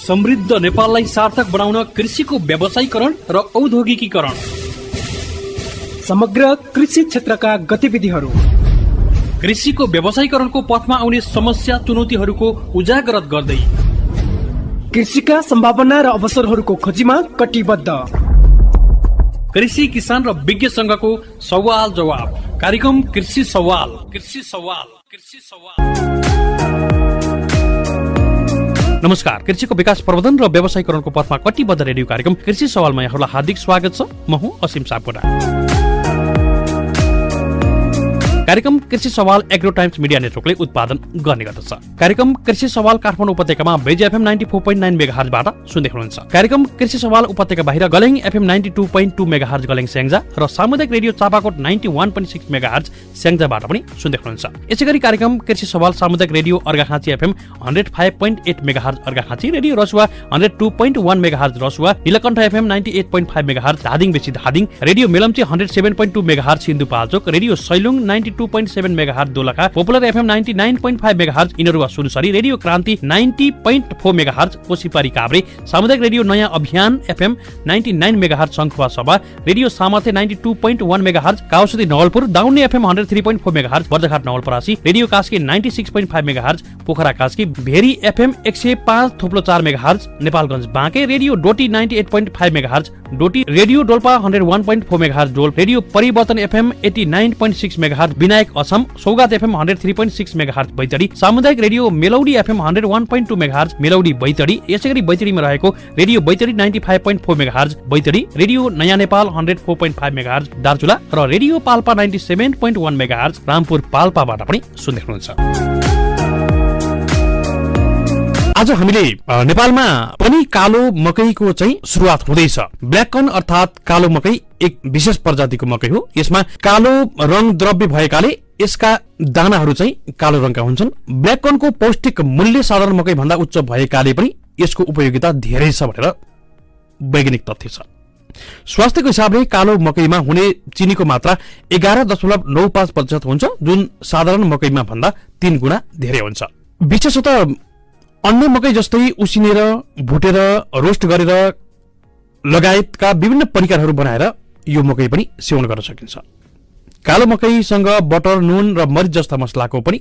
समृद्ध नेपाललाई सार्थक बनाउन कृषिको व्यावसायीकरण र औद्योगिकीकरण, समग्र कृषि क्षेत्रका गतिविधिहरू, कृषिको व्यावसायीकरणको पथमा आउने समस्या चुनौतीहरूको उजागर गर्दै कृषिका सम्भावना र अवसरहरूको खोजीमा कटिबद्ध कृषि किसान र विज्ञ संघको सवाल जवाब कार्यक्रम कृषि सवाल। कृषि सवाल, कृषि सवाल। नमस्कार, कृषिको विकास प्रवर्धन र व्यावसायीकरणको पथमा कटिबद्ध रेडियो कार्यक्रम कृषि सवालमा यहाँहरूलाई हार्दिक स्वागत छ। म हुँ असीम सापकोटा। कार्यक्रम कृषि सवाल एग्रो टाइम्स मिडिया नेटवर्कले उत्पादन गर्ने गर्दछ। कार्यक्रम कृषि सवाल काठमाडौँ उपत्यकामा बेज एफएम 94.9 मेगाहर्जबाट सुन्दै हुनुहुन्छ। कार्यक्रम कृषि सवाल उपत्यका बाहिर गलेङ एफएम 92.2 मेगाहर्ज गलेङ स्याङ्जा र सामुदायिक रेडियो चापाकोट 91.6 मेगाहर्ज स्याङ्जाबाट पनि सुन्दै हुनुहुन्छ। यसैगरी कार्यक्रम कृषि सवाल सामुदायिक radio Arghakhanchi FM 105.8 megahertz Arghakhanchi, radio Rasuwa 102.1 megahertz Rasuwa, Neelkantha FM 98.5 megahertz Dhading Besi Dhading, radio Melamchi 107.2 megahertz Sindhupalchok, radio Sailung 92.7 megahertz Dolakha, popular FM 99.5 megahertz Inaruwa Sunsari, radio Kranti 90.4 megahertz Kosipari Kavre, सामुदायिक रेडियो नयाँ अभियान एफएम 99 मेगाहर्ज शङ्खुवा सभा, radio Samarthya 92.1 megahertz Kawasoti Nawalpur, Daunne FM 103.4 megahertz Bardaghat Nawalparasi, radio Kaski 96.5 megahertz Pokhara Kaski, Bheri FM 105.4 megahertz Nepalgunj Banke, radio Doti 98.5 megahertz Doti, radio Dolpa 101.4 megahertz डोल, radio Parivartan FM 89.6 megahertz Vinayak Assam, Saugat FM 103.6 megahertz Baitadi, सामुदायिक radio Melauli FM 101.2 megahertz Melauli Baitadi, यसैगरी बैतडीमा रहेको radio Baitadi 95.4 megahertz Baitadi, radio Naya Nepal 104.5 megahertz Darchula र रेडियो पाल्पा 97.1 मेगाहर्ज रामपुर पाल्पाबाट पनि सुन्दै हुनुहुन्छ। आज हामीले नेपालमा पनि कालो मकैको चाहिँ सुरुवात हुँदैछ। ब्ल्याक कर्न अर्थात कालो मकै एक विशेष प्रजातिको मकै हो। यसमा कालो रंग द्रव्य भएकाले यसका दानाहरू चाहिँ कालो रंगका हुन्छन्। ब्ल्याक कर्नको पौष्टिक मूल्य साधारण मकै भन्दा उच्च भएकाले पनि यसको उपयोगिता धेरै छ भनेर वैज्ञानिक तथ्य छ। स्वास्थ्यको हिसाबले कालो मकैमा हुने चिनीको मात्रा 11.95% हुन्छ, जुन साधारण मकैमा भन्दा 3 गुणा धेरै हुन्छ। विशेषतः अन्य मकै जस्तै उसिनेर, भुटेर, रोस्ट गरेर लगायतका विभिन्न परिकारहरू बनाएर यो मकै पनि सेवन गर्न सकिन्छ। कालो मकैसँग बटर, नुन र मरिच जस्ता मसलाको पनि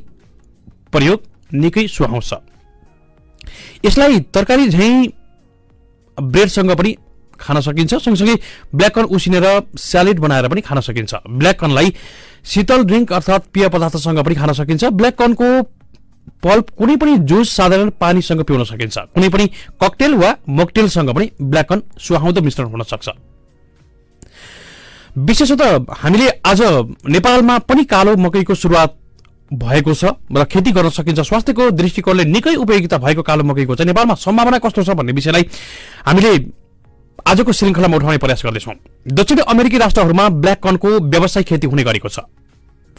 प्रयोग निकै सुहाउँछ। यसलाई तरकारी झैं ब्रेडसँग पनि खान सकिन्छ। सँगसँगै ब्ल्याक कर्न उसिनेर स्यालेड बनाएर पनि खान सकिन्छ। ब्ल्याक कर्नलाई शीतल ड्रिङ्क अर्थात पेय पदार्थसँग पनि खान सकिन्छ। ब्ल्याक कर्नको पल्प कुनै पनि जुस साधारण पानीसँग पिउन सकिन्छ। कुनै पनि ककटेल वा मोकटेलसँग पनि ब्ल्याक कर्न सुहाउँदो मिश्रण हुन सक्छ। विशेषतः हामीले आज नेपालमा पनि कालो मकैको सुरुवात भएको छ र खेती गर्न सकिन्छ। स्वास्थ्यको दृष्टिकोणले निकै उपयोगिता भएको कालो मकैको चाहिँ नेपालमा सम्भावना कस्तो छ भन्ने विषयलाई हामीले आजको श्रृङ्खलामा उठाउने प्रयास गर्दैछौँ। दक्षिण अमेरिकी राष्ट्रहरूमा ब्ल्याक कर्नको व्यावसायिक खेती हुने गरेको छ।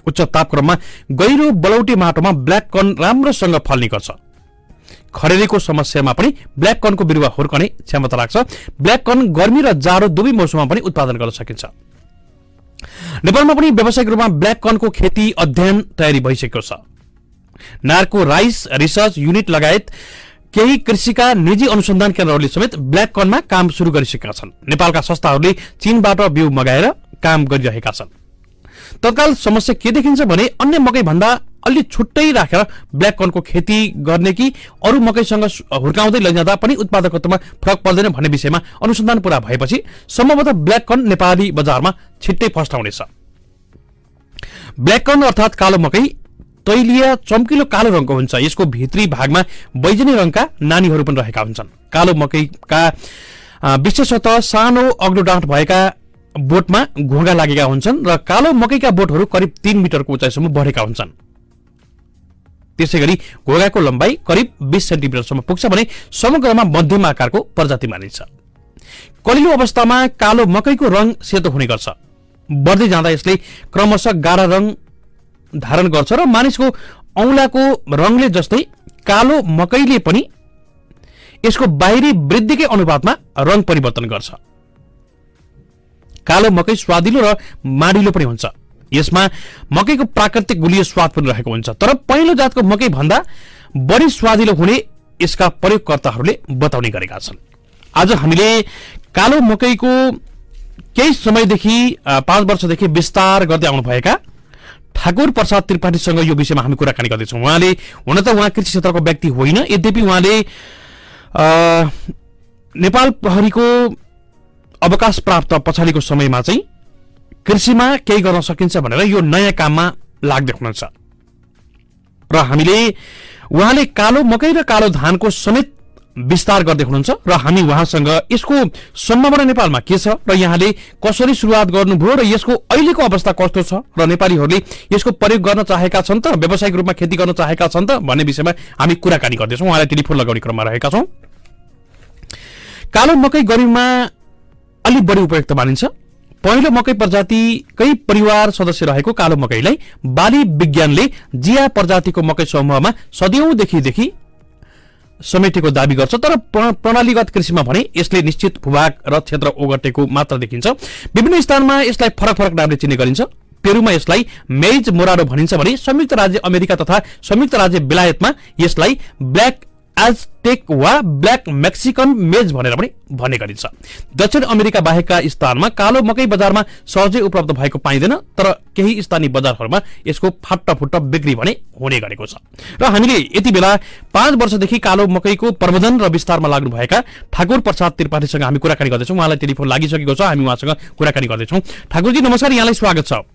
उच्च तापक्रममा गहिरो बलौटे माटोमा ब्ल्याक कर्न राम्रोसँग फल्ने गर्छ। खडेरीको समस्यामा पनि ब्ल्याक कर्नको बिरुवा हुर्कने क्षमता राख्छ। ब्ल्याक कर्न गर्मी र जाडो दुवै मौसममा पनि उत्पादन गर्न सकिन्छ। नेपालमा पनि व्यावसायिक रूपमा ब्ल्याक कर्नको खेती अध्ययन तयारी भइसकेको छ। नार्को राइस रिसर्च युनिट लगायत केही कृषिका निजी अनुसन्धान केन्द्रहरूले समेत ब्ल्याक कर्नमा काम सुरु गरिसकेका छन्। नेपालका संस्थाहरूले चीनबाट बिउ मगाएर काम गरिरहेका छन्। तत्काल समस्या के देखिन्छ भने अन्य मकै भन्दा अलि छुट्टै राखेर ब्ल्याक कर्नको खेती गर्ने कि अरू मकैसँग हुर्काउँदै लैजाँदा पनि उत्पादकत्वमा फरक पर्दैन भन्ने विषयमा अनुसन्धान पूरा भएपछि सम्भवतः ब्ल्याक कर्न नेपाली बजारमा छिट्टै फस्टाउनेछ। ब्ल्याक कर्न अर्थात कालो मकै तैलीय चम्किलो कालो रङको हुन्छ। यसको भित्री भागमा बैजनी रङका नानीहरू पनि रहेका हुन्छन्। कालो मकैका विशेषतः सानो अग्लो डाँठ भएका बोटमा घोगा लागेका हुन्छन् र कालो मकैका बोटहरू करिब 3 मिटरको उचाइसम्म बढेका हुन्छन्। त्यसैगरी घोगाको लम्बाइ करिब 20 सेन्टिमिटरसम्म पुग्छ भने समग्रमा मध्यम आकारको प्रजाति मानिन्छ। कलिलो अवस्थामा कालो मकैको रङ सेतो हुने गर्छ। बढ्दै जाँदा यसले क्रमशः गाढा रङ धारण गर्छ र मानिसको औँलाको रङले जस्तै कालो मकैले पनि यसको बाहिरी वृद्धिकै अनुपातमा रङ परिवर्तन गर्छ। कालो मकै स्वादिलो र माडिलो पनि हुन्छ। यसमा मकैको प्राकृतिक गुलियो स्वाद पनि रहेको हुन्छ। तर पहिलो जातको मकै भन्दा बढी स्वादिलो हुने यसका प्रयोगकर्ताहरूले बताउने गरेका छन्। आज हामीले कालो मकैको केही समयदेखि 5 वर्षदेखि विस्तार गर्दै आउनुभएका ठाकुर प्रसाद त्रिपाठीसँग यो विषयमा हामी कुराकानी गर्दैछौँ। उहाँले हुन त उहाँ कृषि क्षेत्रको व्यक्ति होइन, यद्यपि उहाँले नेपाल प्रहरीको अवकाश प्राप्त पछाडिको समयमा चाहिँ कृषिमा केही गर्न सकिन्छ भनेर यो नयाँ काममा लाग्दै हुनुहुन्छ र हामीले उहाँले कालो मकै र कालो धानको समेत विस्तार गर्दै हुनुहुन्छ र हामी उहाँसँग यसको सम्भावना नेपालमा के छ र यहाँले कसरी सुरुवात गर्नुभयो र यसको अहिलेको अवस्था कस्तो छ र नेपालीहरूले यसको प्रयोग गर्न चाहेका छन् त, व्यावसायिक रूपमा खेती गर्न चाहेका छन् त भन्ने विषयमा हामी कुराकानी गर्दैछौँ। उहाँलाई टेलिफोन लगाउने क्रममा रहेका छौँ। कालो मकै गर्मीमा अलि बढी उपयुक्त मानिन्छ। पहिलो मकै प्रजातिकै परिवार सदस्य रहेको कालो मकैलाई बाली विज्ञानले जिया प्रजातिको मकै समूहमा सदियौंदेखि समेटेको दावी गर्छ। तर प्रणालीगत कृषिमा भने यसले निश्चित भूभाग र क्षेत्र ओगटेको मात्र देखिन्छ। विभिन्न स्थानमा यसलाई फरक फरक नामले चिन्ने गरिन्छ। पेरुमा यसलाई मेज मोराडो भनिन्छ भने संयुक्त राज्य अमेरिका तथा संयुक्त राज्य बेलायतमा यसलाई ब्ल्याक एजटेक वा ब्ल्याक मेक्सिकन मेज भनेर पनि भन्ने गरिन्छ। दक्षिण अमेरिका बाहेकका स्थानमा कालो मकै बजारमा सहजै उपलब्ध भएको पाइँदैन, तर केही स्थानीय बजारहरूमा यसको फाट्टाफुट्ट बिक्री भने हुने गरेको छ। र हामीले यति बेला 5 वर्षदेखि कालो मकैको प्रबन्धन र विस्तारमा लाग्नुभएका ठाकुर प्रसाद त्रिपाठीसँग हामी कुराकानी गर्दैछौँ। उहाँलाई टेलिफोन लागिसकेको छ, हामी उहाँसँग कुराकानी गर्दैछौँ। ठाकुरजी नमस्कार, यहाँलाई स्वागत छ।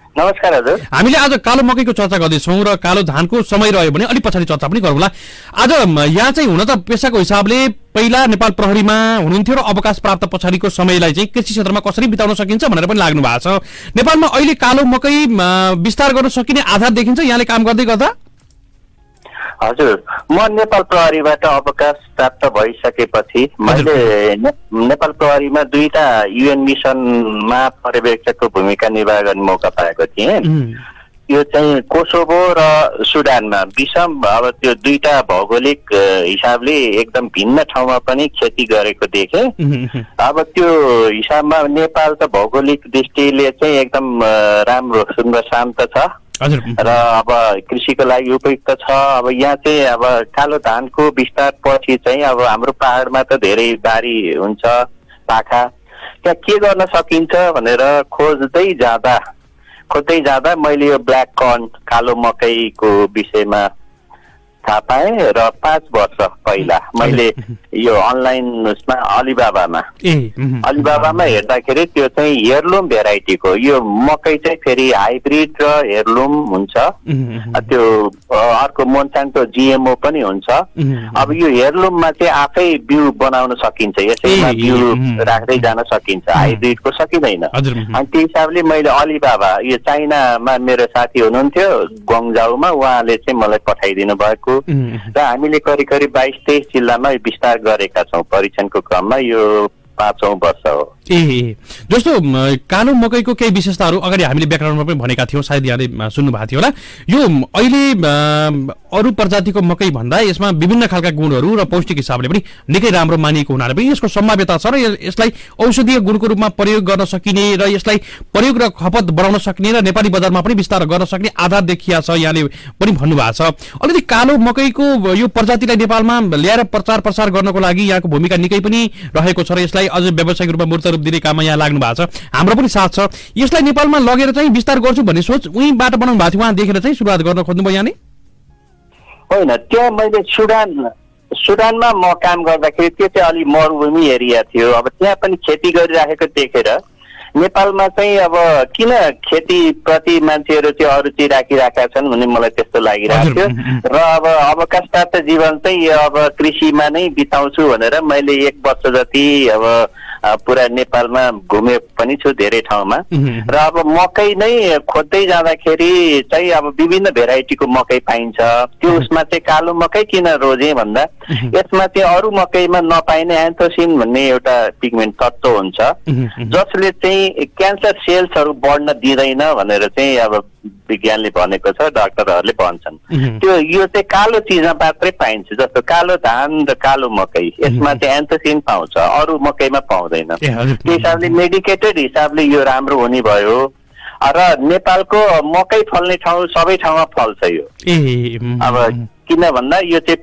नमस्कार हजुर। हामीले आज कालो मकैको चर्चा गर्दैछौँ र कालो धानको समय रह्यो भने अलि पछाडि चर्चा पनि गरौँला। आज यहाँ चाहिँ हुन त पेसाको हिसाबले पहिला नेपाल प्रहरीमा हुनुहुन्थ्यो र अवकाश प्राप्त पछाडिको समयलाई चाहिँ कृषि क्षेत्रमा कसरी बिताउन सकिन्छ भनेर पनि लाग्नु भएको छ। नेपालमा अहिले कालो मकै विस्तार गर्न सकिने आधार देखिन्छ यहाँले काम गर्दै गर्दा? हजुर, म नेपाल प्रहरीबाट अवकाश प्राप्त भइसकेपछि मैले नेपाल प्रहरीमा 2टा युएन मिसनमा पर्यवेक्षकको भूमिका निर्वाह गर्ने मौका पाएको थिएँ। यो चाहिँ कोसोभो र सुडानमा विषम, अब त्यो 2टा भौगोलिक हिसाबले एकदम भिन्न ठाउँमा पनि खेती गरेको देखेँ। अब त्यो हिसाबमा नेपाल त भौगोलिक दृष्टिले चाहिँ एकदम राम्रो सुन्दर शान्त छ र अब कृषिको लागि उपयुक्त छ। अब यहाँ चाहिँ अब कालो धानको विस्तार पछि चाहिँ अब हाम्रो पहाडमा त धेरै बारी हुन्छ, पाखा, त्यहाँ के गर्न सकिन्छ भनेर खोज्दै जाँदा मैले यो ब्ल्याक कर्न कालो मकैको विषयमा थाहा पाएँ र 5 वर्ष पहिला मैले यो अनलाइन उसमा अलिबाबामा हेर्दाखेरि त्यो चाहिँ हेयरलुम भेराइटीको यो मकै चाहिँ फेरि हाइब्रिड र हेयरलुम हुन्छ। त्यो अर्को मोन्सान्टो जिएमओ पनि हुन्छ। अब यो हेयरलुममा चाहिँ आफै बिउ बनाउन सकिन्छ, यसैमा बिउ राख्दै जान सकिन्छ, हाइब्रिडको सकिँदैन। अनि त्यो हिसाबले मैले अलिबाबा, यो चाइनामा मेरो साथी हुनुहुन्थ्यो ग्वाङजाउमा, उहाँले चाहिँ मलाई पठाइदिनु भएको र हामीले करिब 22-23 जिल्लामा विस्तार गरेका छौँ परीक्षणको क्रममा। यो 5औं वर्ष हो। जस्तो कालो मकैको केही विशेषताहरू अगाडि हामीले व्याकरणमा पनि भनेका थियौँ, सायद यहाँले सुन्नु भएको थियो होला। यो अहिले अरू प्रजातिको मकै भन्दा यसमा विभिन्न खालका गुणहरू र पौष्टिक हिसाबले पनि निकै राम्रो मानिएको हुनाले पनि यसको सम्भाव्यता छ र यसलाई औषधीय गुणको रूपमा प्रयोग गर्न सकिने र यसलाई प्रयोग र खपत बढाउन सक्ने र नेपाली बजारमा पनि विस्तार गर्न सक्ने आधार देखिया छ, यहाँले पनि भन्नुभएको छ। अलिकति कालो मकैको यो प्रजातिलाई नेपालमा ल्याएर प्रचार प्रसार गर्नको लागि यहाँको भूमिका निकै पनि रहेको छ र यसलाई अझ व्यावसायिक रूपमा मूर्त रूप दिने काममा यहाँ लाग्नु भएको छ। हाम्रो पनि साथ छ। यसलाई नेपालमा लगेर चाहिँ विस्तार गर्छु भन्ने सोच उहीँबाट बनाउनु भएको थियो, उहाँ देखेर चाहिँ सुरुवात गर्न खोज्नुभयो यहाँले? होइन, त्यो मैले सुडानमा म काम गर्दाखेरि त्यो चाहिँ अलि मरुभूमि एरिया थियो। अब त्यहाँ पनि खेती गरिराखेको देखेर नेपालमा चाहिँ अब किन खेतीप्रति मान्छेहरू चाहिँ अरुचि राखिराखेका छन् भन्ने मलाई त्यस्तो लागिरहेको थियो। र अब अवकाश प्राप्त जीवन चाहिँ अब कृषिमा नै बिताउँछु भनेर मैले 1 वर्ष जति अब पुरा नेपालमा घुमे पनि छु धेरै ठाउँमा। र अब मकै नै खोज्दै जाँदाखेरि चाहिँ अब विभिन्न भेराइटीको मकै पाइन्छ। त्यो उसमा चाहिँ कालो मकै किन रोजे भन्दा यसमा चाहिँ अरू मकैमा नपाइने एन्थोसिन भन्ने एउटा पिगमेन्ट तत्त्व हुन्छ जसले चाहिँ क्यान्सर सेल्सहरू बढ्न दिँदैन भनेर चाहिँ अब विज्ञानले भनेको छ, डाक्टरहरूले भन्छन्। त्यो यो चाहिँ कालो चिजमा मात्रै पाइन्छ, जस्तो कालो धान र कालो मकै, यसमा चाहिँ एन्थोसिन पाउँछ, अरू मकैमा पाउँदैन। त्यो हिसाबले मेडिकेटेड हिसाबले यो राम्रो हुने भयो। र नेपालको मकै फल्ने ठाउँ सबै ठाउँमा फल्छ यो। अब किन भन्दा यो चाहिँ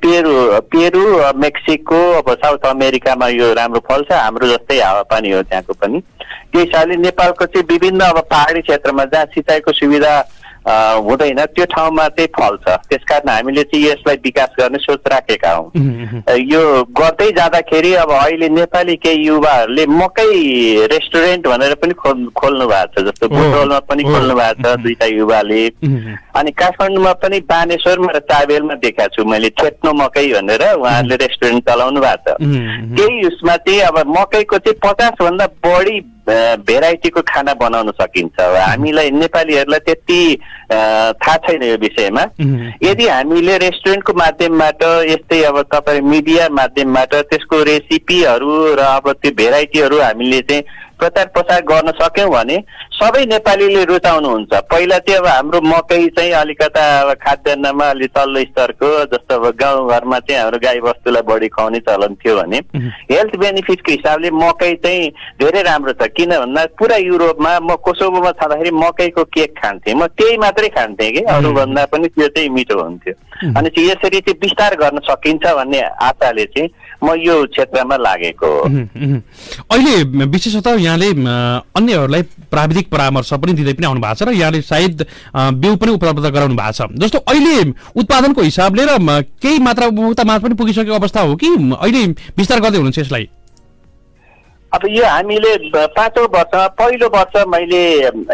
पेरु मेक्सिको अब साउथ अमेरिकामा यो राम्रो फल्छ, हाम्रो जस्तै हावापानी हो त्यहाँको पनि। त्यही हिसाबले नेपालको चाहिँ विभिन्न अब पहाडी क्षेत्रमा जहाँ सिँचाइको सुविधा हुँदैन त्यो ठाउँमा चाहिँ फल्छ। त्यसकारण हामीले चाहिँ यसलाई विकास गर्ने सोच राखेका हौँ। यो गर्दै जाँदाखेरि अब अहिले नेपाली केही युवाहरूले मकै रेस्टुरेन्ट भनेर पनि खोल्नु भएको छ, जस्तो बुटवलमा पनि खोल्नु भएको छ दुईटा युवाले। अनि काठमाडौँमा पनि बानेश्वरमा र चाबेलमा देखाएको छु मैले छेट्नो मकै भनेर उहाँहरूले रेस्टुरेन्ट चलाउनु भएको छ। त्यही उसमा चाहिँ अब मकैको चाहिँ 50 भन्दा बढी भेराइटीको खाना बनाउन सकिन्छ। हामीलाई नेपालीहरूलाई त्यति थाहा छैन यो विषयमा। यदि हामीले रेस्टुरेन्टको माध्यमबाट यस्तै अब तपाईँ मिडिया माध्यमबाट त्यसको रेसिपीहरू र अब त्यो भेराइटीहरू हामीले चाहिँ प्रचार प्रसार गर्न सक्यौँ भने सबै नेपालीले रुचाउनुहुन्छ। पहिला चाहिँ अब हाम्रो मकै चाहिँ अलिकता अब खाद्यान्नमा अलि तल्लो स्तरको, जस्तो अब गाउँघरमा चाहिँ हाम्रो गाई बस्तुलाई बढी खुवाउने चलन थियो भने हेल्थ बेनिफिटको हिसाबले मकै चाहिँ धेरै राम्रो छ। किन भन्दा पुरा युरोपमा म कोसोभोमा छँदाखेरि मकैको केक खान्थेँ, म त्यही मात्रै खान्थेँ कि अरूभन्दा पनि त्यो चाहिँ मिठो हुन्थ्यो। अनि चाहिँ यसरी चाहिँ विस्तार गर्न सकिन्छ भन्ने आशाले चाहिँ म यो क्षेत्रमा लागेको हो। अहिले विशेषतः यहाँले अन्यहरूलाई प्राविधिक परामर्श पनि दिँदै पनि आउनु भएको छ र यहाँले सायद बिउ पनि उपलब्ध गराउनु भएको छ। जस्तो अहिले उत्पादनको हिसाबले र केही मात्रा उपभोक्तामा पनि पुगिसकेको अवस्था हो कि अहिले विस्तार गर्दै हुनुहुन्छ यसलाई? अब यो हामीले 5औं वर्षमा पहिलो वर्ष मैले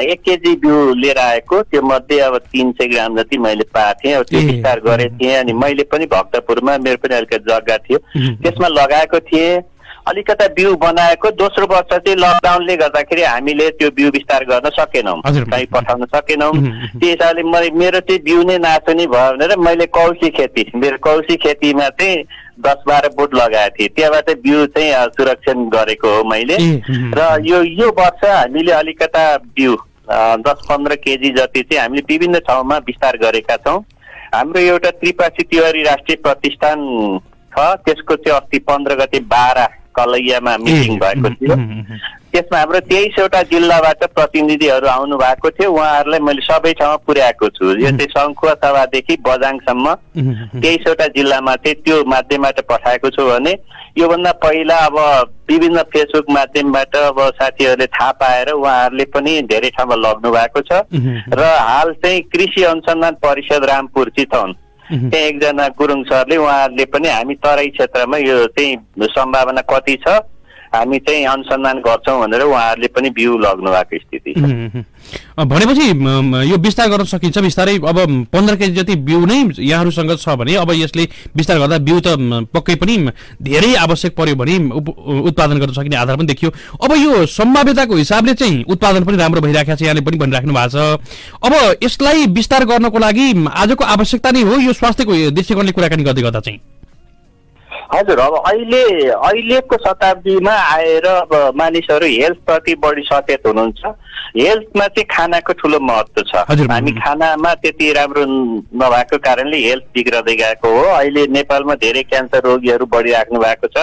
1 केजी बिउ लिएर आएको, त्यो मध्ये अब 300 ग्राम जति मैले पाएको थिएँ। अब त्यो विस्तार गरेको थिएँ। अनि मैले पनि भक्तपुरमा मेरो पनि अलिकति जग्गा थियो, त्यसमा लगाएको थिएँ। अलिकता बिउ बनाएको दोस्रो वर्ष चाहिँ लकडाउनले गर्दाखेरि हामीले त्यो बिउ विस्तार गर्न सकेनौँ, कहीँ पठाउन सकेनौँ। त्यो हिसाबले मेरो चाहिँ बिउ नै नासो नै भयो भनेर मैले कौशी खेतीमा चाहिँ 10-12 बोट लगाएको थिएँ। त्यहाँबाट बिउ चाहिँ सुरक्षण गरेको हो मैले। र यो वर्ष हामीले अलिकता बिउ 10-15 केजी जति चाहिँ हामीले विभिन्न ठाउँमा विस्तार गरेका छौँ। हाम्रो एउटा त्रिपासी तिवारी राष्ट्रिय प्रतिष्ठान छ, त्यसको चाहिँ अस्ति 15 गते 12 कलैयामा मिटिङ भएको थियो। त्यसमा हाम्रो 23वटा जिल्लाबाट प्रतिनिधिहरू आउनु भएको थियो। उहाँहरूलाई मैले सबै ठाउँमा पुर्याएको छु। यो चाहिँ सङ्खुवा सभादेखि बजाङसम्म 23वटा जिल्लामा चाहिँ त्यो माध्यमबाट पठाएको छु भने योभन्दा पहिला अब विभिन्न फेसबुक माध्यमबाट अब साथीहरूले थाहा पाएर उहाँहरूले पनि धेरै ठाउँमा लग्नु भएको छ। र हाल चाहिँ कृषि अनुसन्धान परिषद रामपुर चितवन त्यहाँ एकजना गुरुङ सरले उहाँहरूले पनि हामी तराई क्षेत्रमा यो चाहिँ सम्भावना कति छ हामी चाहिँ अनुसन्धान गर्छौँ भनेर उहाँहरूले पनि बिउ लग्नु भएको स्थिति छ। भनेपछि यो विस्तार गर्न सकिन्छ बिस्तारै। अब 15 केजी जति बिउ नै यहाँहरूसँग छ भने अब यसले विस्तार गर्दा बिउ त पक्कै पनि धेरै आवश्यक पर्यो भने उत्पादन गर्न सकिने आधार पनि देखियो। अब यो सम्भाव्यताको हिसाबले चाहिँ उत्पादन पनि राम्रो भइरहेको छ, यहाँले पनि भनिराख्नु भएको छ। अब यसलाई विस्तार गर्नको लागि आजको आवश्यकता नै हो यो स्वास्थ्यको दृष्टिकोणले कुराकानी गर्दै गर्दा चाहिँ? हजुर, अब अहिलेको शताब्दीमा आएर अब मानिसहरू हेल्थप्रति बढी सचेत हुनुहुन्छ। हेल्थमा चाहिँ खानाको ठुलो महत्त्व छ। हामी खानामा त्यति राम्रो नभएको कारणले हेल्थ बिग्रदै गएको हो। अहिले नेपालमा धेरै क्यान्सर रोगीहरू बढिराख्नु भएको छ।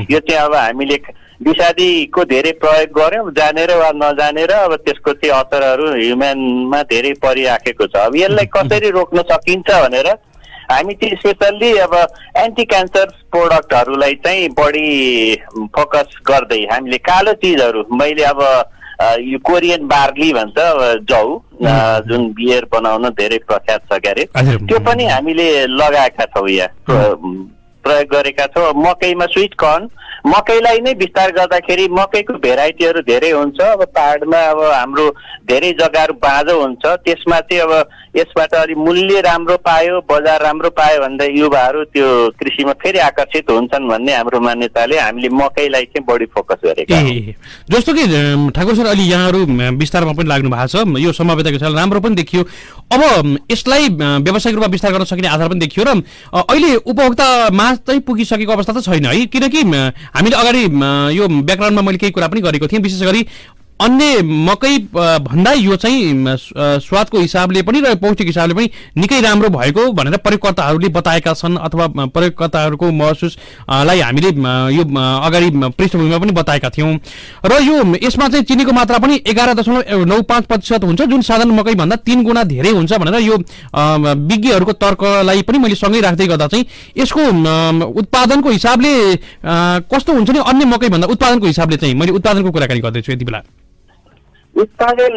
यो चाहिँ अब हामीले विषादीको धेरै प्रयोग गर्यौँ जानेर वा नजानेर, अब त्यसको चाहिँ असरहरू ह्युम्यानमा धेरै परिराखेको छ। अब यसलाई कसरी रोक्न सकिन्छ भनेर हामी चाहिँ स्पेसल्ली अब एन्टी क्यान्सर प्रोडक्टहरूलाई चाहिँ बढी फोकस गर्दै हामीले कालो चिजहरू, मैले अब यो कोरियन बार्ली भन्छ जौ जुन बियर बनाउन धेरै प्रख्यात छ क्यारे, त्यो पनि हामीले लगाएका छौँ यहाँ प्रयोग गरेका छौँ। मकैमा स्विट कर्न, मकैलाई नै विस्तार गर्दाखेरि मकैको भेराइटीहरू धेरै हुन्छ। अब पहाडमा अब हाम्रो धेरै जग्गाहरू बाँझो हुन्छ, त्यसमा चाहिँ अब यसबाट अलि मूल्य राम्रो पायो, बजार राम्रो पायो भन्दा युवाहरू त्यो कृषिमा फेरि आकर्षित हुन्छन् भन्ने हाम्रो मान्यताले हामीले मकैलाई चाहिँ बढी फोकस गरेका छौँ। जस्तो कि ठाकुर सर अहिले यहाँहरू विस्तारमा पनि लाग्नु भएको छ, यो सम्भाव्यताको हिसाबले राम्रो पनि देखियो। अब यसलाई व्यावसायिक रूपमा विस्तार गर्न सकिने आधार पनि देखियो र अहिले उपभोक्तामा चाहिँ पुगिसकेको अवस्था त छैन है, किनकि हामीले अगाडि यो ब्याकग्राउन्डमा मैले केही कुरा पनि गरेको थिएँ। विशेष गरी अन्य मकै भन्दा यो चाहिँ स्वादको हिसाबले पनि र पौष्टिक हिसाबले पनि निकै राम्रो भएको भनेर प्रयोगकर्ताहरूले बताएका छन् अथवा प्रयोगकर्ताहरूको महसुसलाई हामीले यो अगाडि पृष्ठभूमिमा पनि बताएका थियौं र यो यसमा चाहिँ चिनीको मात्रा पनि 11.95% हुन्छ जुन साधारण मकै भन्दा 3 गुणा धेरै हुन्छ भनेर यो विज्ञहरूको तर्कलाई पनि मैले सँगै राख्दै गर्दा चाहिँ यसको उत्पादनको हिसाबले कस्तो हुन्छ नि अन्य मकै भन्दा उत्पादनको हिसाबले चाहिँ मैले उत्पादनको कुराकानी गर्दैछु यति बेला उत्पादन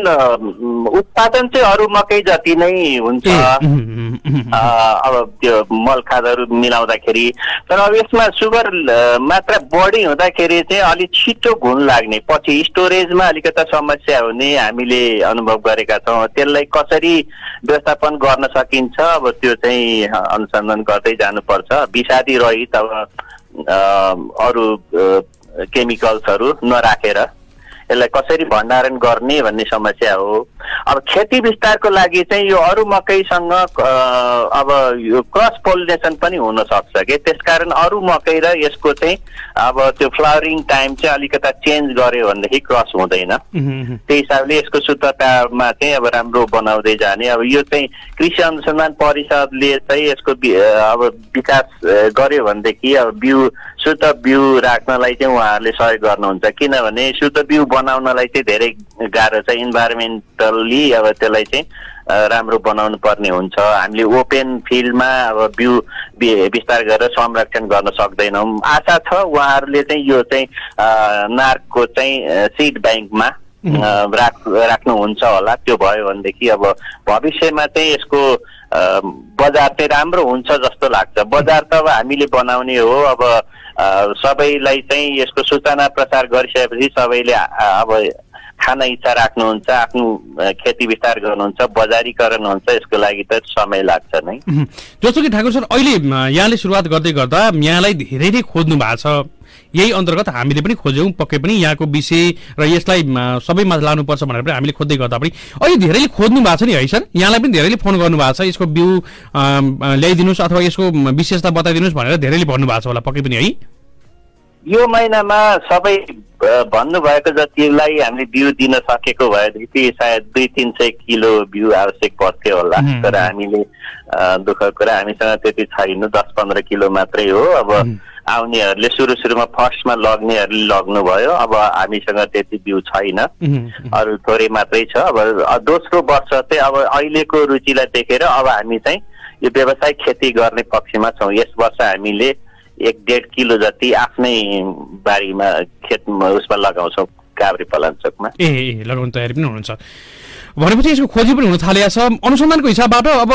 चाहिँ अरू मकै जति नै हुन्छ अब त्यो मल खादहरू मिलाउँदाखेरि तर अब यसमा सुगर मात्रा बढी हुँदाखेरि चाहिँ अलि छिटो घुन लाग्ने पछि स्टोरेजमा अलिकति समस्या हुने हामीले अनुभव गरेका छौँ त्यसलाई कसरी व्यवस्थापन गर्न सकिन्छ अब त्यो चाहिँ अनुसन्धान गर्दै जानुपर्छ विषादी रहित अब अरू केमिकल्सहरू नराखेर यसलाई कसरी भण्डारण गर्ने भन्ने समस्या हो अब खेती विस्तारको लागि चाहिँ यो अरू मकैसँग अब यो क्रस पोलिनेसन पनि हुन सक्छ के त्यसकारण अरू मकै र यसको चाहिँ अब त्यो फ्लावरिङ टाइम चाहिँ अलिकता चेन्ज गर्यो भनेदेखि क्रस हुँदैन त्यही हिसाबले यसको शुद्धतामा चाहिँ अब राम्रो बनाउँदै जाने अब यो चाहिँ कृषि अनुसन्धान परिषदले चाहिँ यसको अब विकास गर्यो भनेदेखि अब बिउ शुद्ध बिउ राख्नलाई चाहिँ उहाँहरूले सहयोग गर्नुहुन्छ किनभने शुद्ध बिउ बनाउनलाई चाहिँ धेरै गाह्रो छ इन्भाइरोमेन्टल्ली अब त्यसलाई चाहिँ राम्रो बनाउनु पर्ने हुन्छ हामीले ओपन फिल्डमा अब बिउ विस्तार गरेर संरक्षण गर्न सक्दैनौँ आशा छ उहाँहरूले चाहिँ यो चाहिँ नार्कको चाहिँ सिड ब्याङ्कमा राख्नुहुन्छ होला त्यो भयो भनेदेखि अब भविष्यमा चाहिँ यसको बजार चाहिँ राम्रो हुन्छ जस्तो लाग्छ बजार त अब हामीले बनाउने हो अब सबैलाई चाहिँ यसको सूचना प्रचार गरिसकेपछि सबैले अब खान इच्छा राख्नुहुन्छ आफ्नो खेती विस्तार गर्नुहुन्छ बजारीकरण हुन्छ यसको लागि त समय लाग्छ नै जस्तो कि ठाकुर सर अहिले यहाँले सुरुवात गर्दै गर्दा यहाँलाई धेरै नै खोज्नु भएको छ यही अन्तर्गत हामीले पनि खोज्यौं पक्कै पनि यहाँको विषय र यसलाई सबैमा लानुपर्छ भनेर पनि हामीले खोज्दै गर्दा पनि अहिले धेरैले खोज्नु भएको छ नि है सर यहाँलाई पनि धेरैले फोन गर्नु भएको छ यसको बिउ ल्याइदिनुस् अथवा यसको विशेषता बताइदिनुस् भनेर धेरैले भन्नु भएको छ होला पक्कै पनि है यो महिनामा सबै भन्नुभएको जतिलाई हामीले बिउ दिन सकेको भएदेखि सायद 200-300 किलो बिउ आवश्यक पर्थ्यो होला तर हामीले दुःखको कुरा हामीसँग त्यति छैन 10-15 किलो मात्रै हो अब आउनेहरूले सुरुमा फर्स्टमा लग्नेहरूले लग्नुभयो अब हामीसँग त्यति बिउ छैन अरू थोरै मात्रै छ अब दोस्रो वर्ष चाहिँ अब अहिलेको रुचिलाई देखेर अब हामी चाहिँ यो व्यावसायिक खेती गर्ने पक्षमा छौँ यस वर्ष हामीले 1-1.5 किलो जति आफ्नै बारीमा खेतमा उसमा लगाउँछौँ काभ्रे पलाञ्चोकमा ए लगाउन तयारी पनि हुनुहुन्छ भनेपछि यसको खोजी पनि हुन थालेको छ अनुसन्धानको हिसाबबाट अब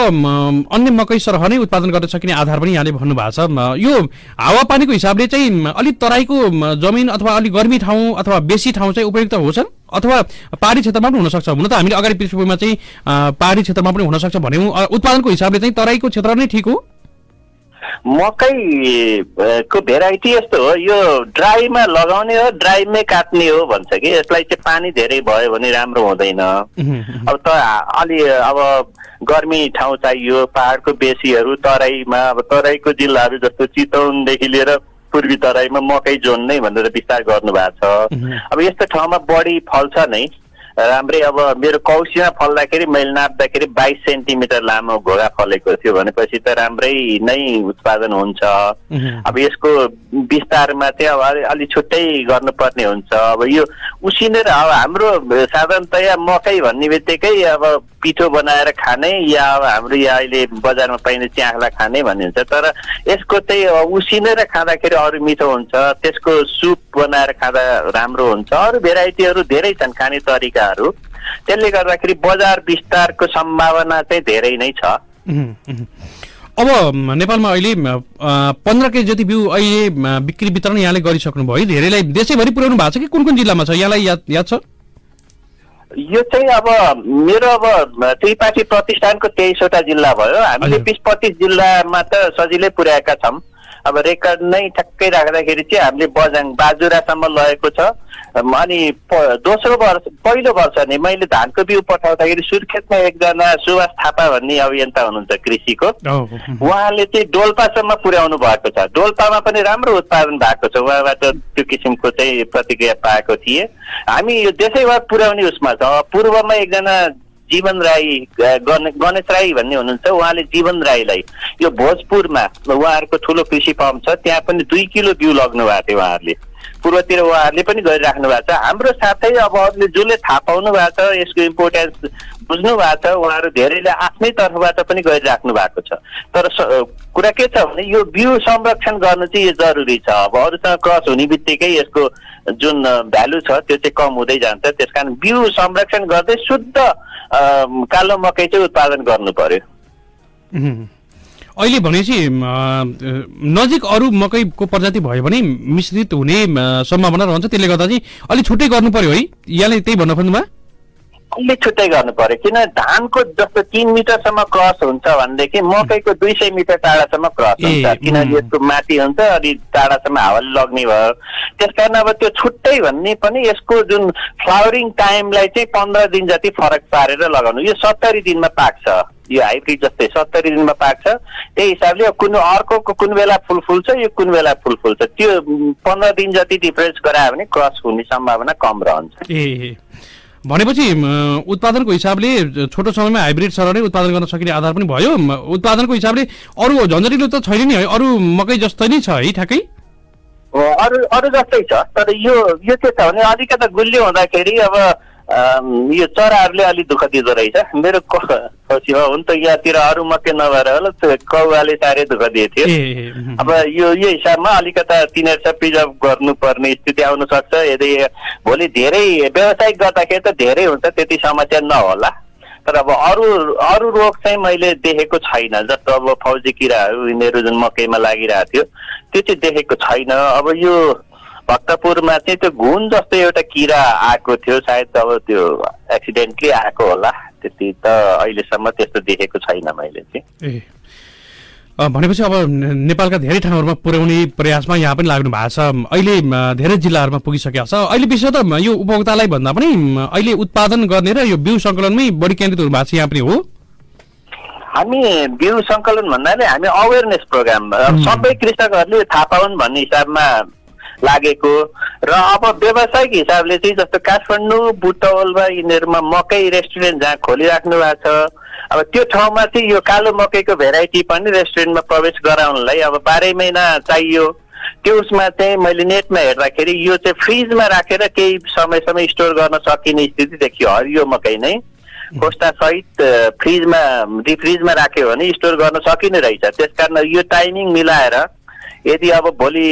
अन्य मकै सरह नै उत्पादन गर्न सकिने आधार पनि यहाँले भन्नुभएको छ यो हावापानीको हिसाबले चाहिँ अलि तराईको जमिन अथवा अलि गर्मी ठाउँ अथवा बेसी ठाउँ चाहिँ उपयुक्त हुन्छन् अथवा पहाडी क्षेत्रमा पनि हुन सक्छ हुन त हामीले अगाडि पृष्ठभूमिमा चाहिँ पहाडी क्षेत्रमा पनि हुन सक्छ भन्यौं उत्पादनको हिसाबले चाहिँ तराईको क्षेत्र नै ठिक हो मकैको भेराइटी यस्तो हो यो ड्राईमा लगाउने हो ड्राईमै काट्ने हो भन्छ कि यसलाई चाहिँ पानी धेरै भयो भने राम्रो हुँदैन अब त अलि अब गर्मी ठाउँ चाहियो पहाडको बेसीहरू तराईमा अब तराईको जिल्लाहरू जस्तो चितवनदेखि लिएर पूर्वी तराईमा मकै जोन नै भनेर विस्तार गर्नु भएको छ अब यस्तो ठाउँमा बढी फल्छ नै राम्रै अब मेरो कौशीमा फल्दाखेरि मैले नाप्दाखेरि 22 सेन्टिमिटर लामो घोगा फलेको थियो भनेपछि त राम्रै नै उत्पादन हुन्छ अब यसको विस्तारमा चाहिँ अब अलि छुट्टै गर्नुपर्ने हुन्छ अब यो उसिनेर अब हाम्रो साधारणतया मकै भन्ने बित्तिकै अब पिठो बनाएर खाने या अब हाम्रो यहाँ अहिले बजारमा पाइने च्याख्ला खाने भन्ने हुन्छ तर यसको चाहिँ उसिनेर खाँदाखेरि अरू मिठो हुन्छ त्यसको सुप बनाएर खाँदा राम्रो हुन्छ अरू भेराइटीहरू धेरै छन् खाने तरिकाहरू त्यसले गर्दाखेरि बजार विस्तारको सम्भावना चाहिँ धेरै नै छ अब नेपालमा अहिले 15 केजी जति बिउ अहिले बिक्री वितरण यहाँले गरिसक्नु भयो धेरैलाई देशैभरि पुर्याउनु भएको छ कि कुन कुन जिल्लामा छ यहाँलाई याद छ यो चाहिँ अब मेरो अब त्रिपाठी प्रतिष्ठानको 23वटा जिल्ला भयो हामीले 20-25 जिल्लामा त सजिलै पुर्याएका छौँ अब रेकर्ड नै ठ्याक्कै राख्दाखेरि चाहिँ हामीले बजाङ बाजुरासम्म लगेको छ। अनि पहिलो वर्ष नि मैले धानको बिउ पठाउँदाखेरि सुर्खेतमा एकजना सुभाष थापा भन्ने अभियन्ता हुनुहुन्छ कृषिको, उहाँले चाहिँ डोल्पासम्म पुर्याउनु भएको छ। डोल्पामा पनि राम्रो उत्पादन भएको छ, उहाँबाट त्यो किसिमको चाहिँ प्रतिक्रिया पाएको थिए। हामी यो देशैभर पुर्याउने उसमा छ। पूर्वमा एकजना जीवन राई गणेश राई भन्ने हुनुहुन्छ, उहाँले जीवन राईलाई यो भोजपुरमा उहाँहरूको ठुलो कृषि फर्म छ, त्यहाँ पनि 2 किलो बिउ लग्नु भएको थियो उहाँहरूले। पूर्वतिर उहाँहरूले पनि गरिराख्नु भएको छ। हाम्रो साथै अब अरूले जसले थाहा पाउनु भएको छ, यसको इम्पोर्टेन्स बुझ्नु भएको छ, उहाँहरू धेरैले आफ्नै तर्फबाट पनि गरिराख्नु भएको छ। तर कुरा के छ भने यो बिउ संरक्षण गर्नु चाहिँ यो जरुरी छ। अब अरूसँग क्रस हुने बित्तिकै यसको जुन भ्यालु छ त्यो चाहिँ कम हुँदै जान्छ। त्यसकारण बिउ संरक्षण गर्दै शुद्ध कालो मकै चाहिँ उत्पादन गर्नु पर्यो। अहिले भनेपछि नजिक अरू मकैको प्रजाति भयो भने मिश्रित हुने सम्भावना रहन्छ, त्यसले गर्दा चाहिँ अलि छुट्टै गर्नु पर्यो है, यहाँले त्यही भन्न खोज्नुभयो? अलि छुट्टै गर्नु पर्यो, किन धानको जस्तो 3 मिटरसम्म क्रस हुन्छ भनेदेखि मकैको 200 मिटर टाढासम्म क्रस हुन्छ, किनभने यसको माथि हुन्छ अनि टाढासम्म हावाले लग्ने भयो। त्यसकारण अब त्यो छुट्टै भन्ने पनि यसको जुन फ्लावरिङ टाइमलाई चाहिँ 15 दिन जति फरक पारेर लगाउनु। यो 70 दिनमा पाक्छ, यो हाइब्रिड जस्तै 70 दिनमा पाक्छ। त्यही हिसाबले अर्कोको कुन बेला फुल फुल्छ, यो कुन बेला फुल फुल्छ, त्यो 15 दिन जति डिफरेन्स गरायो भने क्रस हुने सम्भावना कम रहन्छ। भनेपछि उत्पादनको हिसाबले छोटो समयमा हाइब्रिड सरलै उत्पादन गर्न सकिने आधार पनि भयो। उत्पादनको हिसाबले अरू झन्झटिलो त छैन नि है, अरू मकै जस्तै नै छ है ठ्याक्कै? अरू जस्तै छ, तर यो के छ भने अलिकति गुलियो हुँदाखेरि अब यो चराहरूले अलि दुःख दिँदो रहेछ। मेरो खसीमा हुन त यहाँतिर अरू मकै नभएर होला कौवाले साह्रै दुःख दिएको थियो। अब यो हिसाबमा अलिकता तिनीहरू प्रिजर्भ गर्नुपर्ने स्थिति आउन सक्छ। यदि भोलि धेरै व्यावसायिक गर्दाखेरि त धेरै हुन्छ, त्यति समस्या नहोला। तर अब अरू रोग चाहिँ मैले देखेको छैन, जस्तो अब फौजी किराहरू यिनीहरू जुन मकैमा लागिरहेको थियो त्यो चाहिँ देखेको छैन। अब यो भक्तपुरमा चाहिँ त्यो घुन जस्तो एउटा किरा आएको थियो, सायद अब त्यो एक्सिडेन्टली आएको होला, त्यति त अहिलेसम्म त्यस्तो देखेको छैन मैले चाहिँ। भनेपछि अब नेपालका धेरै ठाउँहरूमा पुर्याउने प्रयासमा यहाँ पनि लाग्नु भएको छ, अहिले धेरै जिल्लाहरूमा पुगिसकेको छ। अहिले विशेष त यो उपभोक्तालाई भन्दा पनि अहिले उत्पादन गर्ने र यो बिउ सङ्कलनमै बढी केन्द्रित हुनु भएको छ यहाँ पनि हो। हामी बिउ सङ्कलन भन्नाले हामी अवेरनेस प्रोग्राम सबै कृषकहरूले थाहा पाउन् भन्ने हिसाबमा लागेको र अब व्यावसायिक हिसाबले चाहिँ जस्तो काठमाडौँ बुटवलमा यिनीहरूमा मकै रेस्टुरेन्ट जहाँ खोलिराख्नु भएको छ, अब त्यो ठाउँमा चाहिँ यो कालो मकैको भेराइटी पनि रेस्टुरेन्टमा प्रवेश गराउनलाई अब 12 महिना चाहियो। त्यो उसमा चाहिँ मैले नेटमा हेर्दाखेरि यो चाहिँ फ्रिजमा राखेर केही समयसम्म स्टोर गर्न सकिने स्थिति देखियो। हरियो मकै नै खोस्टा सहित फ्रिजमा डिफ्रिजमा राख्यो भने स्टोर गर्न सकिने रहेछ। त्यसकारण यो टाइमिङ मिलाएर यदि अब भोलि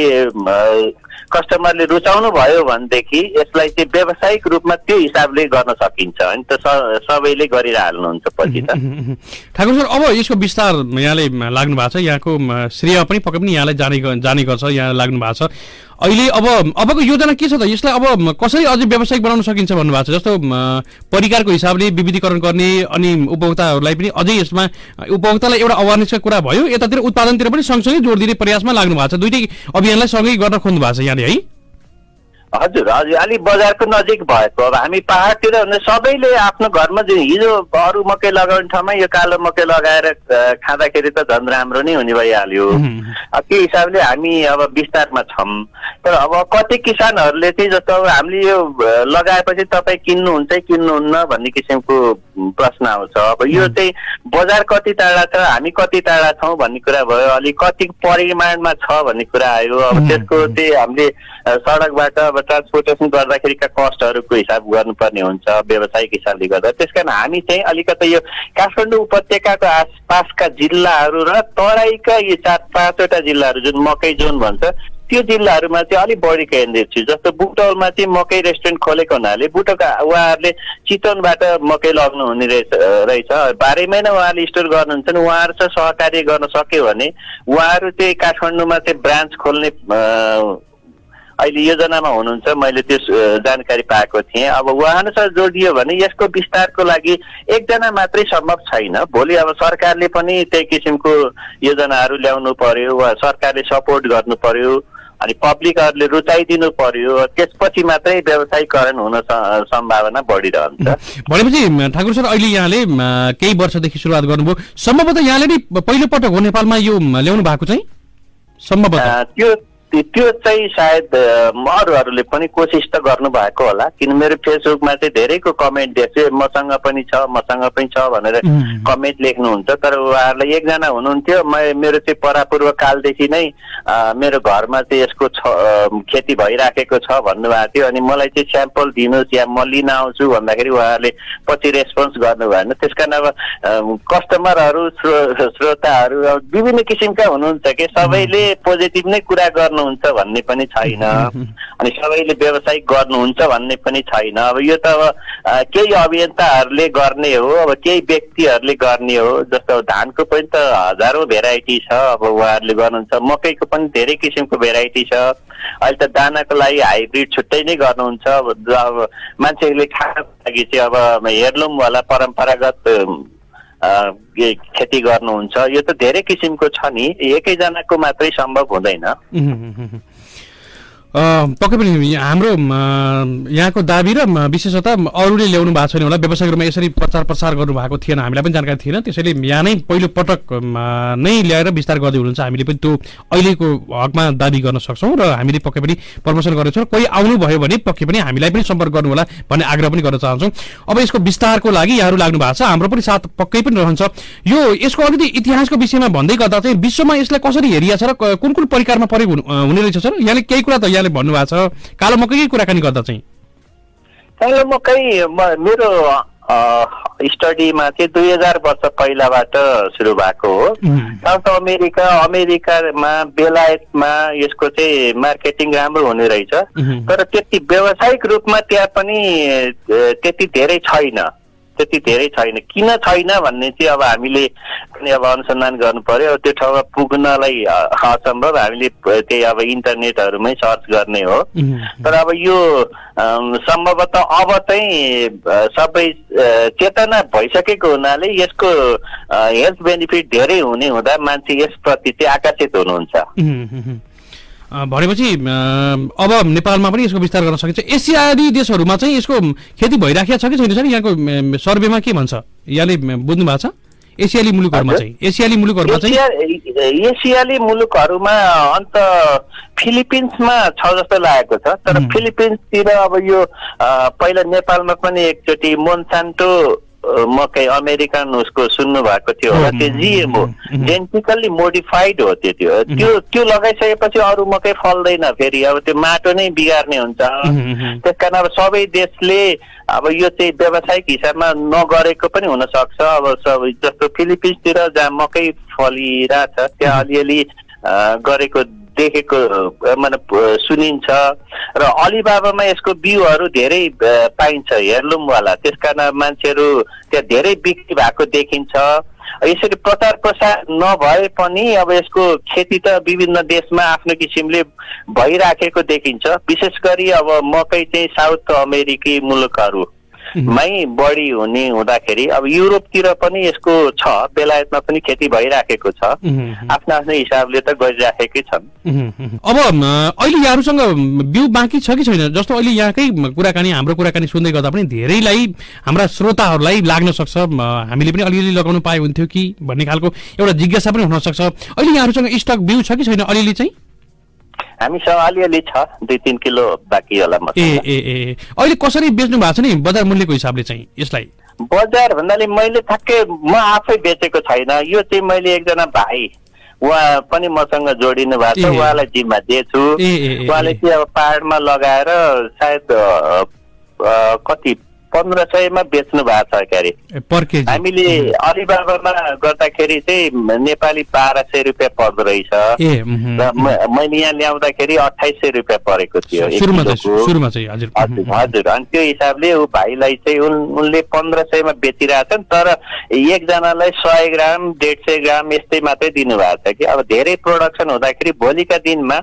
कस्टमरले रुचाउनु भयो भनेदेखि यसलाई चाहिँ व्यावसायिक रूपमा त्यो हिसाबले गर्न सकिन्छ। अनि त सबैले गरिरहनुहुन्छ पछि त। ठाकुर सर, अब यसको विस्तार यहाँले लाग्नु भएको छ, यहाँको श्रेय पनि पक्कै पनि यहाँलाई जाने गर्छ, यहाँ लाग्नु भएको छ। अहिले अबको योजना के छ त? यसलाई अब कसरी अझै व्यावसायिक बनाउन सकिन्छ भन्नुभएको छ? जस्तो परिकारको हिसाबले विविधीकरण गर्ने अनि उपभोक्ताहरूलाई पनि अझै यसमा उपभोक्तालाई एउटा अवेरनेसको कुरा भयो, यतातिर उत्पादनतिर पनि सँगसँगै जोड दिने प्रयासमा लाग्नु भएको छ। दुईटै अभियानलाई सँगै गर्न खोज्नु भएको छ यहाँले है? हजुर हजुर, अलिक बजारको नजिक भएको। अब हामी पहाडतिर भने सबैले आफ्नो घरमा हिजो अरू मकै लगाउने ठाउँमा यो कालो मकै लगाएर खाँदाखेरि त झन् राम्रो नै हुने भइहाल्यो। त्यो हिसाबले हामी अब विस्तारमा छौँ। तर अब कति किसानहरूले चाहिँ जस्तो अब हामीले यो लगाएपछि तपाईँ किन्नुहुन्छ किन्नुहुन्न भन्ने किसिमको प्रश्न आउँछ। अब यो चाहिँ बजार कति टाढा छ, हामी कति टाढा छौँ भन्ने कुरा भयो, अलिक कति परिमाणमा छ भन्ने कुरा आयो। अब त्यसको चाहिँ हामीले सडकबाट अब ट्रान्सपोर्टेसन गर्दाखेरिका कस्टहरूको हिसाब गर्नुपर्ने हुन्छ व्यावसायिक हिसाबले गर्दा। त्यसकारण हामी चाहिँ अलिकति यो काठमाडौँ उपत्यकाको आसपासका जिल्लाहरू र तराईका यो 4-5वटा जिल्लाहरू जुन मकै जोन भन्छ त्यो जिल्लाहरूमा चाहिँ अलिक बढी केन्द्रित छु। जस्तो बुटौलमा चाहिँ मकै रेस्टुरेन्ट खोलेको हुनाले बुटोलका उहाँहरूले चितवनबाट मकै लग्नु हुने रहेछ, 12 महिना उहाँहरूले स्टोर गर्नुहुन्छन्। उहाँहरूसँग सहकार्य गर्न सक्यो भने उहाँहरू चाहिँ काठमाडौँमा चाहिँ ब्रान्च खोल्ने अहिले योजनामा हुनुहुन्छ, मैले त्यो जानकारी पाएको थिएँ। अब उहाँसँग जोडियो भने यसको विस्तारको लागि एकजना मात्रै सम्भव छैन। भोलि अब सरकारले पनि त्यही किसिमको योजनाहरू ल्याउनु पर्यो, वा सरकारले सपोर्ट गर्नु पर्यो, अनि पब्लिकहरूले रुचाइदिनु पर्यो, त्यसपछि मात्रै व्यवसायीकरण हुन सम्भावना बढिरहन्छ। भनेपछि ठाकुर सर, अहिले यहाँले केही वर्षदेखि सुरुवात गर्नुभयो, सम्भवतः यहाँले नै पहिलो पटक हो नेपालमा यो ल्याउनु भएको चाहिँ? सम्भवतः त्यो चाहिँ सायद अरूहरूले पनि कोसिस त गर्नु भएको होला, किन मेरो फेसबुकमा चाहिँ धेरैको कमेन्ट देख्छु, मसँग पनि छ भनेर कमेन्ट लेख्नुहुन्छ। तर उहाँहरूलाई एकजना हुनुहुन्थ्यो, मेरो चाहिँ परापूर्व कालदेखि नै मेरो घरमा चाहिँ यसको खेती भइराखेको छ भन्नुभएको थियो, अनि मलाई चाहिँ स्याम्पल दिनुहोस् या म लिन आउँछु भन्दाखेरि उहाँहरूले पछि रेस्पोन्स गर्नु भएन। त्यस कारण अब कस्टमरहरू, श्रोताहरू विभिन्न किसिमका हुनुहुन्छ कि सबैले पोजिटिभ नै कुरा गर्नुहुन्छ भन्ने पनि छैन, अनि सबैले व्यवसाय गर्नुहुन्छ भन्ने पनि छैन। अब यो त अब केही अभियन्ताहरूले गर्ने हो, अब केही व्यक्तिहरूले गर्ने हो। जस्तो धानको पनि त हजारौं भेराइटी छ, अब उहाँहरूले गर्नुहुन्छ। मकैको पनि धेरै किसिमको भेराइटी छ। अहिले त दानाको लागि हाइब्रिड छुट्टै नै गर्नुहुन्छ। अब मान्छेहरूले खानको लागि चाहिँ अब हेirloomवाला परम्परागत खेती गर्नुहुन्छ। यो त धेरै किसिमको छ नि, एकैजनाको मात्रै सम्भव हुँदैन। पक्कै पनि हाम्रो यहाँको दाबी र विशेषतः अरूले ल्याउनु भएको छैन होला, व्यवसायिक रूपमा यसरी प्रचार प्रसार गर्नु भएको थिएन, हामीलाई पनि जानकारी थिएन। त्यसैले यहाँ नै पहिलो पटक नै ल्याएर विस्तार गर्दै हुनुहुन्छ। हामीले पनि त्यो अहिलेको हकमा दाबी गर्न सक्छौँ र हामीले पक्कै पनि प्रमोसन गर्नेछौँ। कोही आउनु भयो भने पक्कै पनि हामीलाई पनि सम्पर्क गर्नु होला भन्ने आग्रह पनि गर्न चाहन्छौँ। अब यसको विस्तारको लागि यहाँहरू लाग्नु भएको छ, हाम्रो पनि साथ पक्कै पनि रहन्छ। यो यसको अलिकति इतिहासको विषयमा भन्दै गर्दा चाहिँ विश्वमा यसलाई कसरी हेरिया छ र कुन कुन परिकारमा प्रयोग हुने रहेछ सर? यहाँले केही कुरा त यहाँले भन्नुभएको छ, कालो मकैकै कुराकानी गर्दा चाहिँ। कालो मकै मेरो स्टडीमा चाहिँ 2000 वर्ष पहिलाबाट सुरु भएको हो। साउथ अमेरिकामा, बेलायतमा यसको चाहिँ मार्केटिङ राम्रो हुने रहेछ, तर त्यति व्यावसायिक रूपमा त्यहाँ पनि त्यति धेरै छैन। किन छैन भन्ने चाहिँ अब हामीले पनि अब अनुसन्धान गर्नु पर्यो। त्यो ठाउँमा पुग्नलाई असम्भव, हामीले त्यही अब इन्टरनेटहरूमै सर्च गर्ने हो। तर अब यो सम्भवतः अब चाहिँ सबै चेतना भइसकेको हुनाले यसको हेल्थ बेनिफिट धेरै हुने हुँदा मान्छे यसप्रति चाहिँ आकर्षित हुनुहुन्छ। भनेपछि अब नेपालमा पनि यसको विस्तार गर्न सकिन्छ। एसियाली देशहरूमा चाहिँ यसको खेती भइराखेको छ कि छैन सर? यहाँको सर्वेमा के भन्छ, यहाँले बुझ्नु भएको छ? एसियाली मुलुकहरूमा अन्त फिलिपिन्समा छ जस्तो लागेको छ। तर फिलिपिन्सतिर अब यो पहिला नेपालमा पनि एकचोटि मोन्सान्टो मकै अमेरिकन उसको सुन्नु भएको थियो होला, त्यो जिएमओ जेनेटिकल्ली मोडिफाइड हो त्यो लगाइसकेपछि अरू मकै फल्दैन फेरि, अब त्यो माटो नै बिगार्ने हुन्छ। त्यस कारण अब सबै देशले अब यो चाहिँ व्यावसायिक हिसाबमा नगरेको पनि हुन सक्छ। अब जस्तो फिलिपिन्सतिर जहाँ मकै फलिरहेछ त्यहाँ अलिअलि गरेको देखेको सुनिन्छ र अलिबाबामा यसको बिउहरू धेरै पाइन्छ हेirloomवाला, त्यस कारण मान्छेहरू त्यहाँ धेरै बिक्री भएको देखिन्छ। यसरी प्रचार प्रसार नभए पनि अब यसको खेती त विभिन्न देशमा आफ्नो किसिमले भइराखेको देखिन्छ। विशेष गरी अब मकै चाहिँ साउथ अमेरिकी मुलुकहरू मै बढी हुने हुँदाखेरि अब युरोपतिर पनि यसको छ, बेलायतमा पनि खेती भइराखेको छ, आफ्नो हिसाबले त गरिराखेकै छन्। अब अहिले यहाँहरूसँग बिउ बाँकी छ कि छैन? जस्तो अहिले यहाँकै कुराकानी, हाम्रो कुराकानी सुन्दै गर्दा पनि धेरैलाई, हाम्रा श्रोताहरूलाई लाग्न सक्छ हामीले पनि अलिअलि लगाउनु पाए हुन्थ्यो कि भन्ने खालको एउटा जिज्ञासा पनि हुन सक्छ। अहिले यहाँहरूसँग स्टक बिउ छ कि छैन अलिअलि चाहिँ? हामीसँग अलिअलि छ, 2-3 किलो बाँकी होला। अहिले कसरी बेच्नु भएको छ नि बजार मूल्यको हिसाबले चाहिँ यसलाई? बजार भन्नाले मैले ठ्याक्कै म आफै बेचेको छैन, यो चाहिँ मैले एकजना भाइ उहाँ पनि मसँग जोडिनु भएको छ, उहाँलाई जिम्मा दिएछु। उहाँले चाहिँ अब पाहाडमा लगाएर सायद कति 1500 मा बेच्नु भएको छ क्यारे पर केजी हामीले अलिबाबामा गर्दाखेरि चाहिँ नेपाली 1200 रुपियाँ पर्दो रहेछ र मैले यहाँ ल्याउँदाखेरि 2800 रुपियाँ परेको थियो सुरुमा चाहिँ हजुर हजुर अनि त्यो हिसाबले ऊ भाइलाई चाहिँ उनले 1500 मा बेचिरहेछन् तर एकजनालाई 100 ग्राम 150 ग्राम यस्तै मात्रै दिनुभएको छ कि अब धेरै प्रोडक्सन हुँदाखेरि भोलिका दिनमा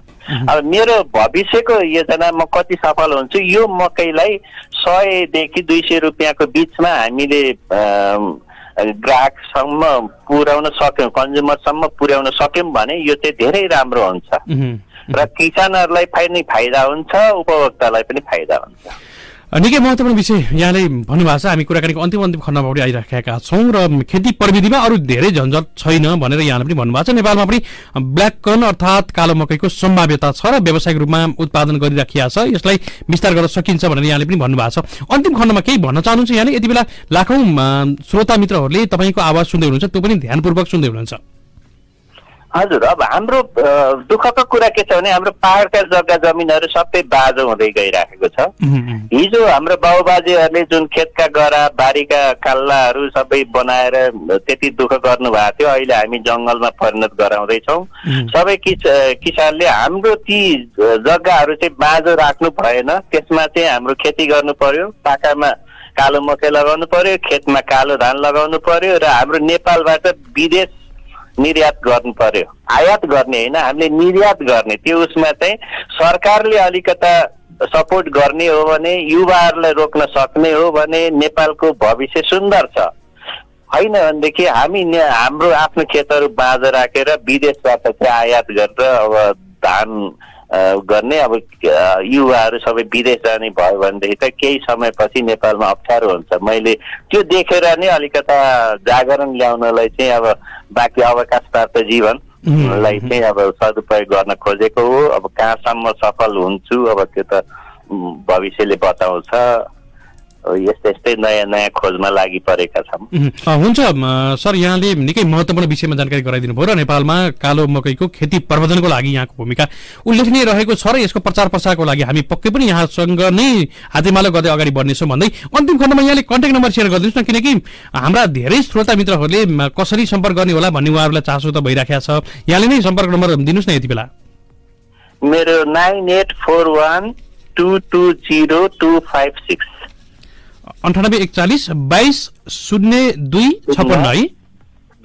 अब मेरो भविष्यको योजना म कति सफल हुन्छु यो मकैलाई 100 देखि 200 रुपियाँको बिचमा हामीले ग्राहकसम्म पुर्याउन सक्यौं कन्ज्युमरसम्म पुर्याउन सक्यौं भने यो चाहिँ धेरै राम्रो हुन्छ र किसानहरूलाई पनि फाइदा हुन्छ उपभोक्तालाई पनि फाइदा हुन्छ निकै महत्त्वपूर्ण विषय यहाँले भन्नुभएको छ हामी कुराकानीको अन्तिम खण्डमा पनि आइराखेका छौँ र खेती प्रविधिमा अरू धेरै झन्झट छैन भनेर यहाँले पनि भन्नुभएको छ नेपालमा पनि ब्ल्याक कर्न अर्थात् कालो मकैको सम्भाव्यता छ र व्यावसायिक रूपमा उत्पादन गरिराखिया छ यसलाई विस्तार गर्न सकिन्छ भनेर यहाँले पनि भन्नुभएको छ अन्तिम खण्डमा केही भन्न चाहनुहुन्छ यहाँले यति बेला लाखौं श्रोता मित्रहरूले तपाईँको आवाज सुन्दै हुनुहुन्छ त्यो पनि ध्यानपूर्वक सुन्दै हुनुहुन्छ हजुर अब हाम्रो दुःखको कुरा के छ भने हाम्रो पहाडका जग्गा जमिनहरू सबै बाजो हुँदै गइराखेको छ हिजो हाम्रो बाबुबाजेहरूले जुन खेतका गरा बारीका काल्लाहरू सबै बनाएर त्यति दुःख गर्नुभएको थियो अहिले हामी जंगलमा परिणत गराउँदैछौँ सबै किसानले हाम्रो ती जग्गाहरू चाहिँ बाँझो राख्नु भएन त्यसमा चाहिँ हाम्रो खेती गर्नु पर्यो पाकामा कालो मकै लगाउनु पर्यो खेतमा कालो धान लगाउनु पर्यो र हाम्रो नेपालबाट विदेश निर्यात गर्नु पर्यो आयात गर्ने हैन हामीले निर्यात गर्ने त्यो उसमा चाहिँ सरकारले अलिकता सपोर्ट गर्ने हो भने युवाहरूलाई रोक्न सक्ने हो भने नेपालको भविष्य सुन्दर छ हैन भनेदेखि हामी हाम्रो आफ्नो खेतहरू बाँझो राखेर विदेशबाट चाहिँ आयात गरेर अब धान गर्ने अब युवाहरू सबै विदेश जाने भयो भनेदेखि त केही समयपछि नेपालमा अप्ठ्यारो हुन्छ मैले त्यो देखेर नै अलिकता जागरण ल्याउनलाई चाहिँ अब बाँकी अवकाश प्राप्त जीवनलाई चाहिँ अब सदुपयोग गर्न खोजेको हो अब कहाँसम्म सफल हुन्छु अब त्यो त भविष्यले बताउँछ यस्तै नयाँ खोजमा लागि परेका छौँ हुन्छ सर यहाँले निकै महत्त्वपूर्ण विषयमा जानकारी गराइदिनु भयो र नेपालमा कालो मकैको खेती प्रवर्धनको लागि यहाँको भूमिका उल्लेखनीय रहेको छ र यसको प्रचार प्रसारको लागि हामी पक्कै पनि यहाँसँग नै हातेमालो गर्दै अगाडि बढ्नेछौँ भन्दै अन्तिम खण्डमा यहाँले कन्ट्याक्ट नम्बर सेयर गरिदिनुहोस् न किनकि हाम्रा धेरै श्रोता मित्रहरूले कसरी सम्पर्क गर्ने होला भन्ने उहाँहरूलाई चासो त भइराखेको छ यहाँले नै सम्पर्क नम्बर दिनुहोस् न यति बेला मेरो 9841 220256 9841 220256 है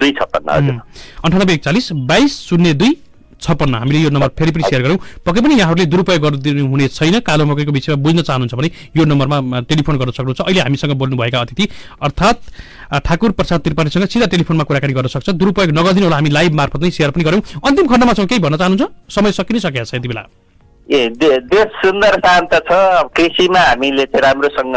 256 9841 220256 हामीले यो नम्बर फेरि पनि सेयर गरौँ पक्कै पनि यहाँहरूले दुरुपयोग गरिदिनु हुने छैन कालो मकैको विषयमा बुझ्न चाहनुहुन्छ भने यो नम्बरमा टेलिफोन गर्न सक्नुहुन्छ अहिले हामीसँग बोल्नुभएका अतिथि अर्थात् ठाकुर प्रसाद त्रिपाठीसँग सीधा टेलिफोनमा कुराकानी गर्न सक्छ दुरुपयोग नगरिदिनु होला हामी लाइभ मार्फत नै सेयर पनि गरौँ अन्तिम खण्डमा छौँ केही भन्न चाहनुहुन्छ समय सकिसकेको छ यति बेला देश सुन्दर शान्त छ कृषिमा हामीले चाहिँ राम्रोसँग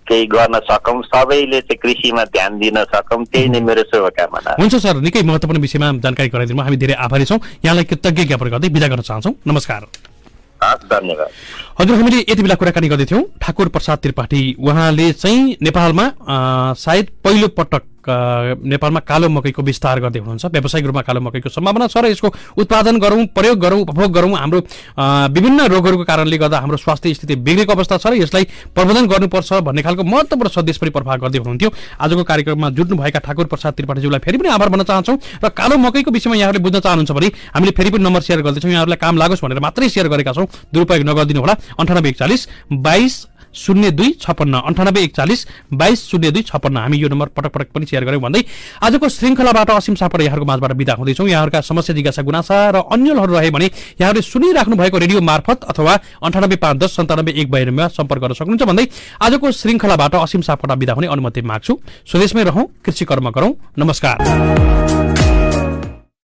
केही गर्न सकौं सबैले चाहिँ कृषिमा ध्यान दिन सकौं त्यही नै मेरो शुभकामना हुन्छ सर निकै महत्त्वपूर्ण विषयमा जानकारी गराइदिनु हामी धेरै आभारी छौं यहाँलाई कृतज्ञ ज्ञापन गर्दै बिदा गर्न चाहन्छौं नमस्कार धन्यवाद हजुर हामीले यति बेला कुराकानी गर्दै थियौं ठाकुर प्रसाद त्रिपाठी उहाँले चाहिँ नेपालमा सायद पहिलो पटक नेपालमा कालो मकैको विस्तार गर्दै हुनुहुन्छ व्यावसायिक रूपमा कालो मकैको सम्भावना छ र यसको उत्पादन गरौँ प्रयोग गरौँ उपभोग गरौँ हाम्रो विभिन्न रोगहरूको कारणले गर्दा हाम्रो स्वास्थ्य स्थिति बिग्रेको अवस्था छ र यसलाई प्रबन्धन गर्नुपर्छ भन्ने खालको महत्त्वपूर्ण सन्देश पनि प्रभाव गर्दै हुनुहुन्थ्यो आजको कार्यक्रममा जुट्नुभएका ठाकुर प्रसाद त्रिपाठीज्यूलाई फेरि पनि आभार भन्न चाहन्छौँ र कालो मकैको विषयमा यहाँहरूले बुझ्न चाहनुहुन्छ भने हामीले फेरि पनि नम्बर सेयर गर्दैछौँ यहाँहरूलाई काम लागोस् भनेर मात्रै सेयर गरेका छौँ दुरुपयोग नगरिदिनु होला 9841 220256 9841 220256 हामी यो नम्बर पटक पटक पनि सेयर गर्यौं भन्दै आजको श्रृंखलाबाट असीम सापकोटा यहाँहरूको माझबाट बिदा हुँदैछौँ यहाँहरूका समस्या जिज्ञासा गुनासा र अन्यलहरू रहे भने यहाँहरूले सुनिराख्नु भएको रेडियो मार्फत अथवा 9851097192 मा सम्पर्क गर्न सक्नुहुन्छ भन्दै आजको श्रृंखलाबाट असीम सापकोटा बिदा हुने अनुमति माग्छु स्वदेशमै रहौं कृषि कर्म गरौं नमस्कार